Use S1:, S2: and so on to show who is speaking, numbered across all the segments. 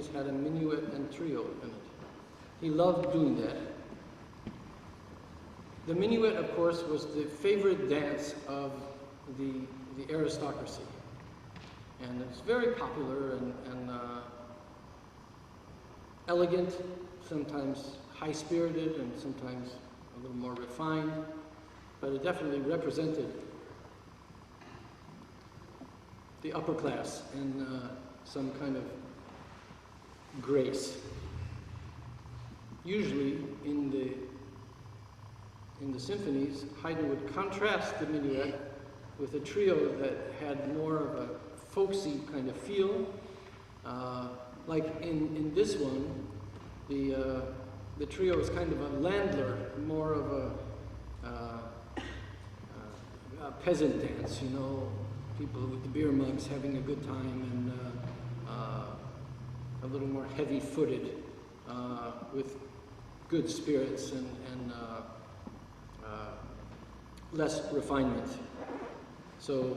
S1: symphonies had a minuet and trio in it. He loved doing that. The minuet, of course, was the favorite dance of the aristocracy. And it's very popular and elegant, sometimes high-spirited and sometimes a little more refined, but it definitely represented the upper class and some kind of grace. Usually in the symphonies, Haydn would contrast the minuet with a trio that had more of a folksy kind of feel. Like in this one, the trio is kind of a landler, more of a peasant dance, you know, people with the beer mugs having a good time, and a little more heavy-footed, with good spirits and less refinement. So,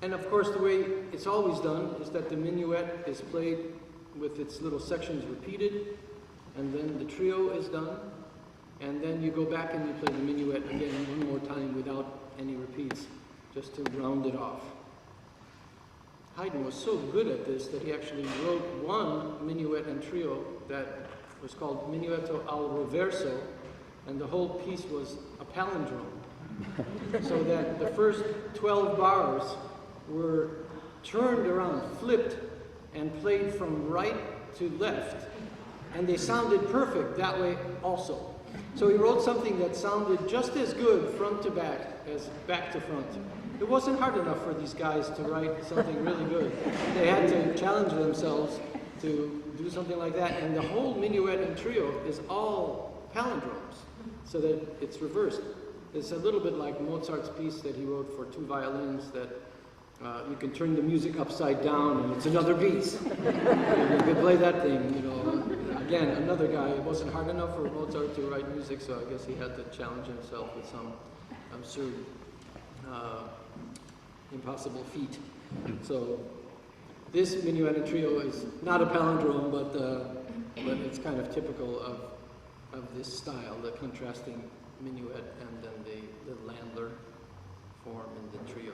S1: and of course the way it's always done is that the minuet is played with its little sections repeated, and then the trio is done, and then you go back and you play the minuet again one more time without any repeats, just to round it off. Haydn was so good at this that he actually wrote one minuet and trio that was called Minuetto al Roverso, and the whole piece was a palindrome. So that the first 12 bars were turned around, flipped, and played from right to left, and they sounded perfect that way also. So he wrote something that sounded just as good front to back as back to front. It wasn't hard enough for these guys to write something really good. They had to challenge themselves to do something like that, and the whole minuet and trio is all palindromes, so that it's reversed. It's a little bit like Mozart's piece that he wrote for 2 violins that you can turn the music upside down and it's another piece. And you can play that thing, you know. Again, another guy. It wasn't hard enough for Mozart to write music, so I guess he had to challenge himself with some absurd, impossible feat. So this minuet and trio is not a palindrome, but it's kind of typical of this style, the contrasting minuet and then the landler form in the trio.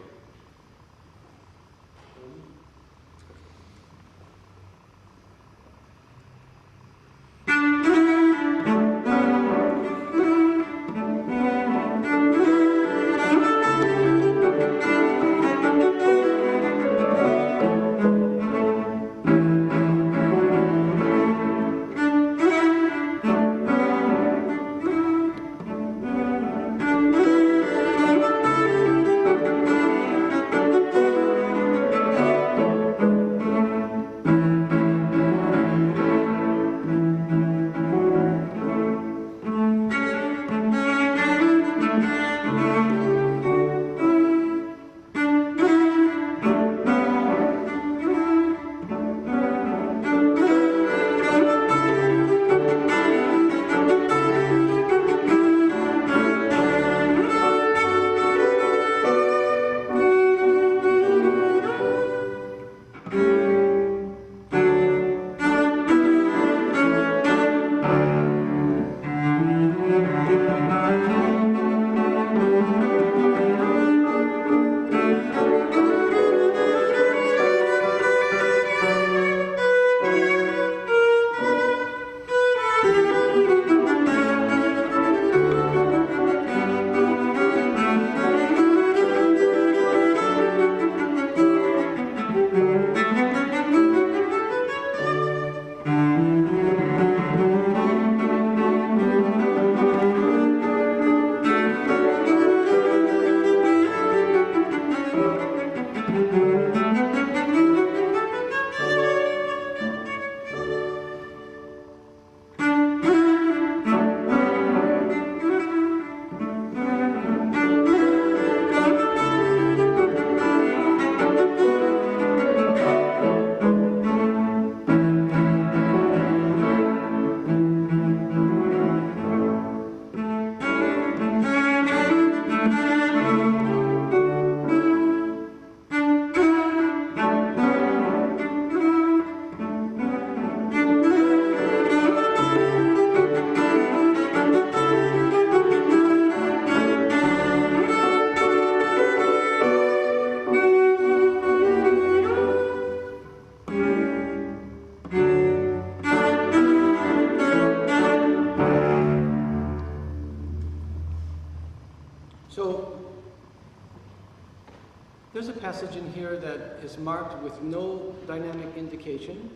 S1: passage in here that is marked with no dynamic indication,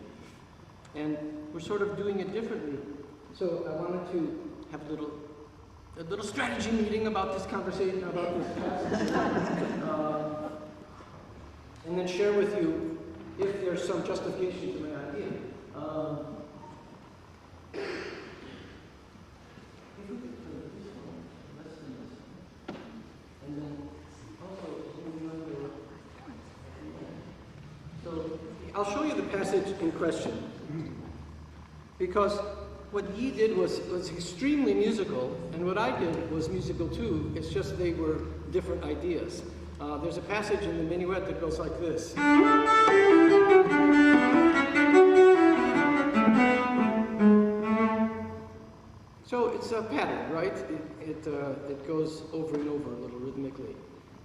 S1: and we're sort of doing it differently. So I wanted to have a little strategy meeting about this conversation, about this passage, and then share with you if there's some justification to my idea. If we could play this one, less than this one, and then also moving on to, so I'll show you the passage in question, because what Yi did was extremely musical, and what I did was musical too. It's just they were different ideas. There's a passage in the minuet that goes like this. So it's a pattern, right? It goes over and over a little rhythmically.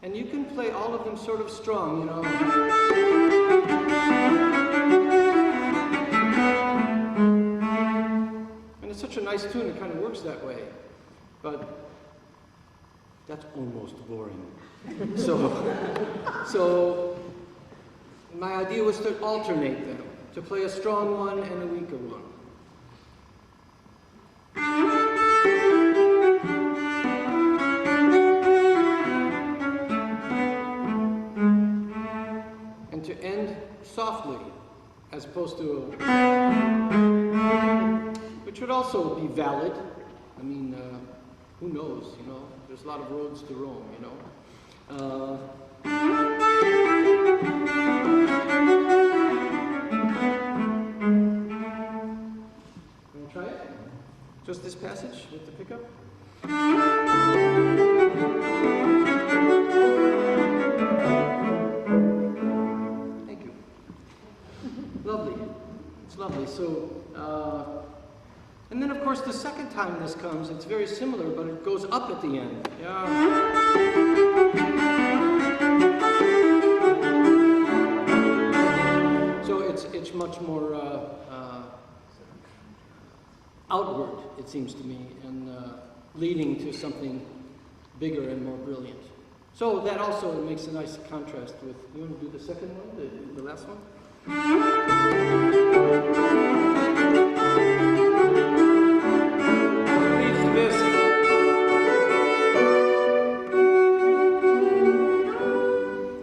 S1: And you can play all of them sort of strong, you know. And it's such a nice tune, it kind of works that way. But that's almost boring. So my idea was to alternate them, to play a strong one and a weaker one. And to end softly, as opposed to which would also be valid. I mean, who knows, you know? There's a lot of roads to Rome, you know? Want to try it? Just this passage with the pickup? Thank you. Lovely. It's lovely. So, and then of course the second time this comes, it's very similar, but it goes up at the end. Yeah. So it's much more outward, it seems to me, and leading to something bigger and more brilliant. So that also makes a nice contrast with, you want to do the second one, the last one?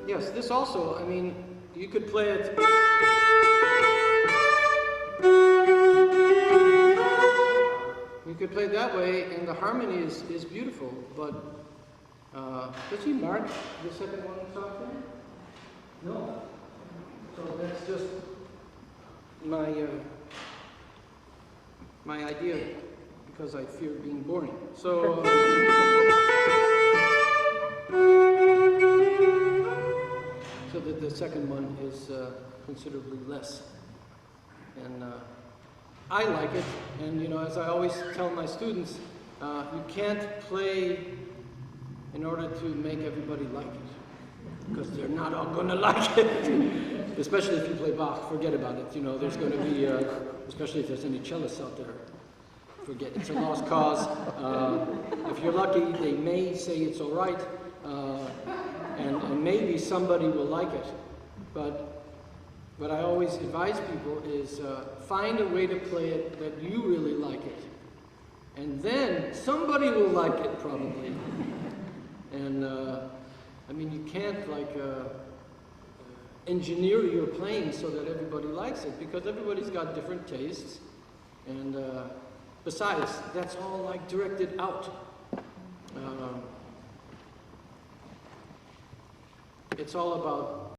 S1: Yes, this also, I mean, you could play it. You could play it that way, and the harmony is beautiful, but does he mark the second one softly? No. So that's just my idea, because I fear being boring. So so that the second one is considerably less, and I like it. And you know, as I always tell my students, you can't play in order to make everybody like it, because they're not all going to like it. Especially if you play Bach, forget about it. You know, there's going to be, especially if there's any cellists out there, forget, it's a lost cause. If you're lucky, they may say it's all right, and maybe somebody will like it. But what I always advise people is find a way to play it that you really like it. And then somebody will like it, probably. And, I mean, you can't, like, engineer your playing so that everybody likes it, because everybody's got different tastes. And besides, that's all, like, directed out. It's all about